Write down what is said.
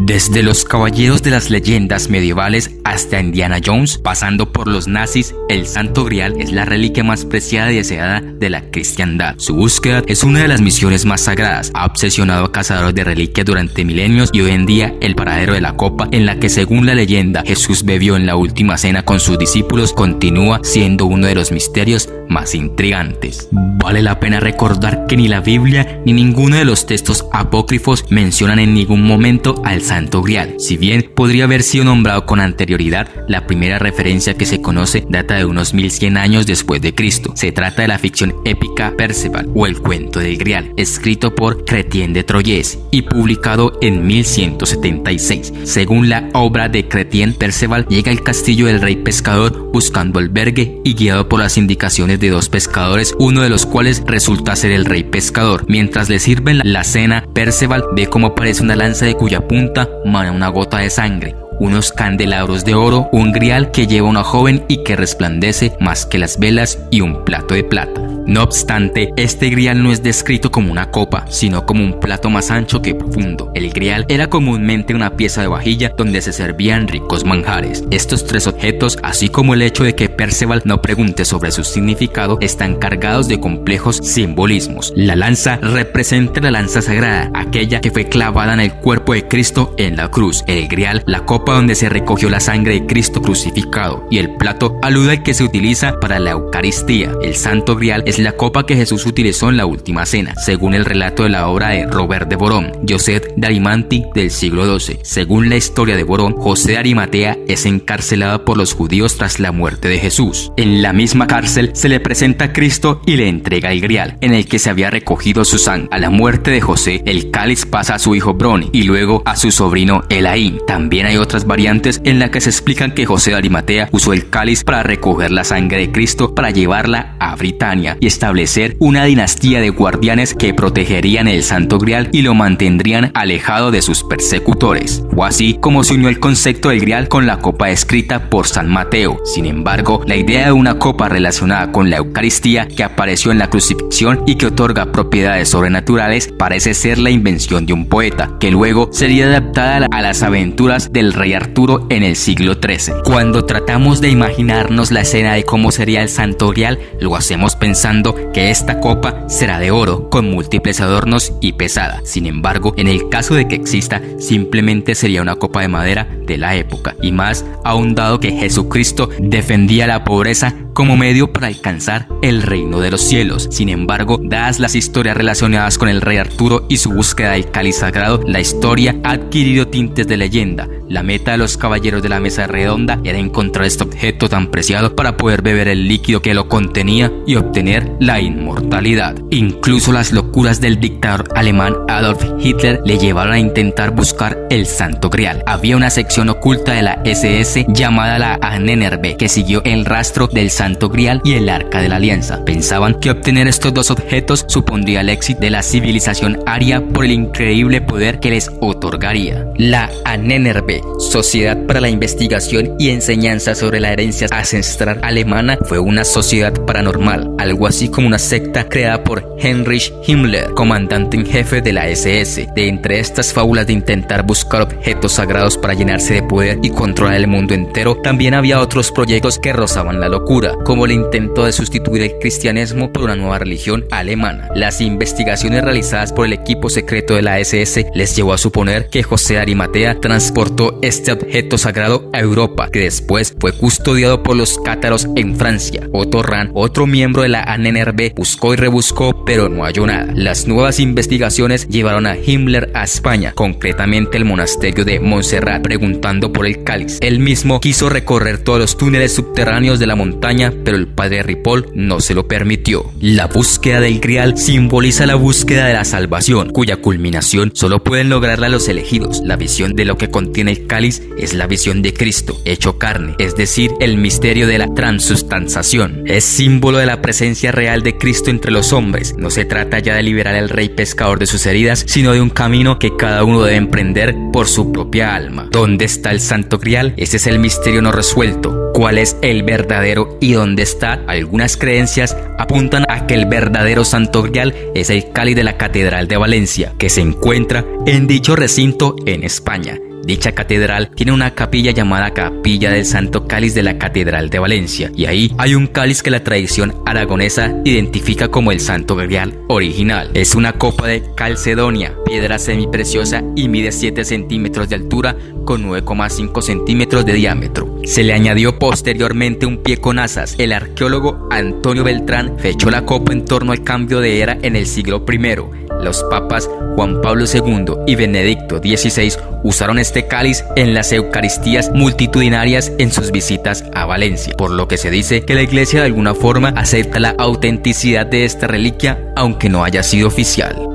Desde los caballeros de las leyendas medievales hasta Indiana Jones, pasando por los nazis, el Santo Grial es la reliquia más preciada y deseada de la cristiandad. Su búsqueda es una de las misiones más sagradas. Ha obsesionado a cazadores de reliquias durante milenios y hoy en día el paradero de la copa en la que, según la leyenda, Jesús bebió en la última cena con sus discípulos continúa siendo uno de los misterios más intrigantes. Vale la pena recordar que ni la Biblia ni ninguno de los textos apócrifos mencionan en ningún momento al Santo Grial. Si bien podría haber sido nombrado con anterioridad, la primera referencia que se conoce data de unos 1100 años después de Cristo. Se trata de la ficción épica Perceval o el cuento del Grial, escrito por Chrétien de Troyes y publicado en 1176. Según la obra de Chrétien, Perceval llega al castillo del rey pescador buscando albergue y guiado por las indicaciones de dos pescadores, uno de los cuales resulta ser el rey pescador. Mientras le sirven la cena, Perceval ve cómo aparece una lanza de cuya punta mana una gota de sangre, unos candelabros de oro, un grial que lleva una joven y que resplandece más que las velas y un plato de plata. No obstante, este grial no es descrito como una copa, sino como un plato más ancho que profundo. El grial era comúnmente una pieza de vajilla donde se servían ricos manjares. Estos tres objetos, así como el hecho de que Perceval no pregunte sobre su significado, están cargados de complejos simbolismos. La lanza representa la lanza sagrada, aquella que fue clavada en el cuerpo de Cristo en la cruz. El grial, la copa donde se recogió la sangre de Cristo crucificado, y el plato alude al que se utiliza para la Eucaristía. El Santo Grial es la copa que Jesús utilizó en la última cena, según el relato de la obra de Robert de Boron, Joseph de Arimanti del siglo XII. Según la historia de Boron, José de Arimatea es encarcelado por los judíos tras la muerte de Jesús. En la misma cárcel se le presenta a Cristo y le entrega el grial, en el que se había recogido su sangre. A la muerte de José, el cáliz pasa a su hijo Broni y luego a su sobrino Elaín. También hay otras variantes en las que se explican que José de Arimatea usó el cáliz para recoger la sangre de Cristo para llevarla a Britania y establecer una dinastía de guardianes que protegerían el Santo Grial y lo mantendrían alejado de sus persecutores. Fue así como se unió el concepto del Grial con la copa escrita por San Mateo. Sin embargo, la idea de una copa relacionada con la Eucaristía, que apareció en la crucifixión y que otorga propiedades sobrenaturales, parece ser la invención de un poeta, que luego sería adaptada a las aventuras del rey Arturo en el siglo XIII. Cuando tratamos de imaginarnos la escena de cómo sería el Santo Grial, lo hacemos pensando que esta copa será de oro con múltiples adornos y pesada. Sin embargo, en el caso de que exista, simplemente sería una copa de madera de la época, y más aún dado que Jesucristo defendía la pobreza como medio para alcanzar el reino de los cielos. Sin embargo, dadas las historias relacionadas con el rey Arturo y su búsqueda del cáliz sagrado, la historia ha adquirido tintes de leyenda. La meta de los caballeros de la mesa redonda era encontrar este objeto tan preciado para poder beber el líquido que lo contenía y obtener la inmortalidad. Incluso las locuras del dictador alemán Adolf Hitler le llevaron a intentar buscar el Santo Grial. Había una sección oculta de la SS llamada la Ahnenerbe que siguió el rastro del Santo Grial y el Arca de la Alianza. Pensaban que obtener estos dos objetos supondría el éxito de la civilización aria por el increíble poder que les otorgaría. La Ahnenerbe, Sociedad para la Investigación y Enseñanza sobre la Herencia Ancestral Alemana, fue una sociedad paranormal, algo así como una secta creada por Heinrich Himmler, comandante en jefe de la SS. De entre estas fábulas de intentar buscar objetos sagrados para llenarse de poder y controlar el mundo entero, también había otros proyectos que rozaban la locura, como el intento de sustituir el cristianismo por una nueva religión alemana. Las investigaciones realizadas por el equipo secreto de la SS les llevó a suponer que José de Arimatea transportó este objeto sagrado a Europa, que después fue custodiado por los cátaros en Francia. Otto Rahn, otro miembro de la Ahnenerbe, buscó y rebuscó, pero no halló nada. Las nuevas investigaciones llevaron a Himmler a España, concretamente el monasterio de Montserrat, preguntando por el cáliz. Él mismo quiso recorrer todos los túneles subterráneos de la montaña, pero el padre Ripoll no se lo permitió. La búsqueda del Grial simboliza la búsqueda de la salvación, cuya culminación solo pueden lograrla los elegidos. La visión de lo que contiene el cáliz es la visión de Cristo hecho carne, es decir, el misterio de la transustanciación. Es símbolo de la presencia presencia real de Cristo entre los hombres. No se trata ya de liberar al rey pescador de sus heridas, sino de un camino que cada uno debe emprender por su propia alma. ¿Dónde está el Santo Grial? Ese es el misterio no resuelto. ¿Cuál es el verdadero y dónde está? Algunas creencias apuntan a que el verdadero Santo Grial es el cáliz de la Catedral de Valencia, que se encuentra en dicho recinto en España. Dicha catedral tiene una capilla llamada Capilla del Santo Cáliz de la Catedral de Valencia, y ahí hay un cáliz que la tradición aragonesa identifica como el Santo Grial original. Es una copa de calcedonia, piedra semipreciosa, y mide 7 centímetros de altura con 9,5 centímetros de diámetro. Se le añadió posteriormente un pie con asas. El arqueólogo Antonio Beltrán fechó la copa en torno al cambio de era en el siglo I. Los papas Juan Pablo II y Benedicto XVI usaron este cáliz en las eucaristías multitudinarias en sus visitas a Valencia, por lo que se dice que la iglesia de alguna forma acepta la autenticidad de esta reliquia, aunque no haya sido oficial.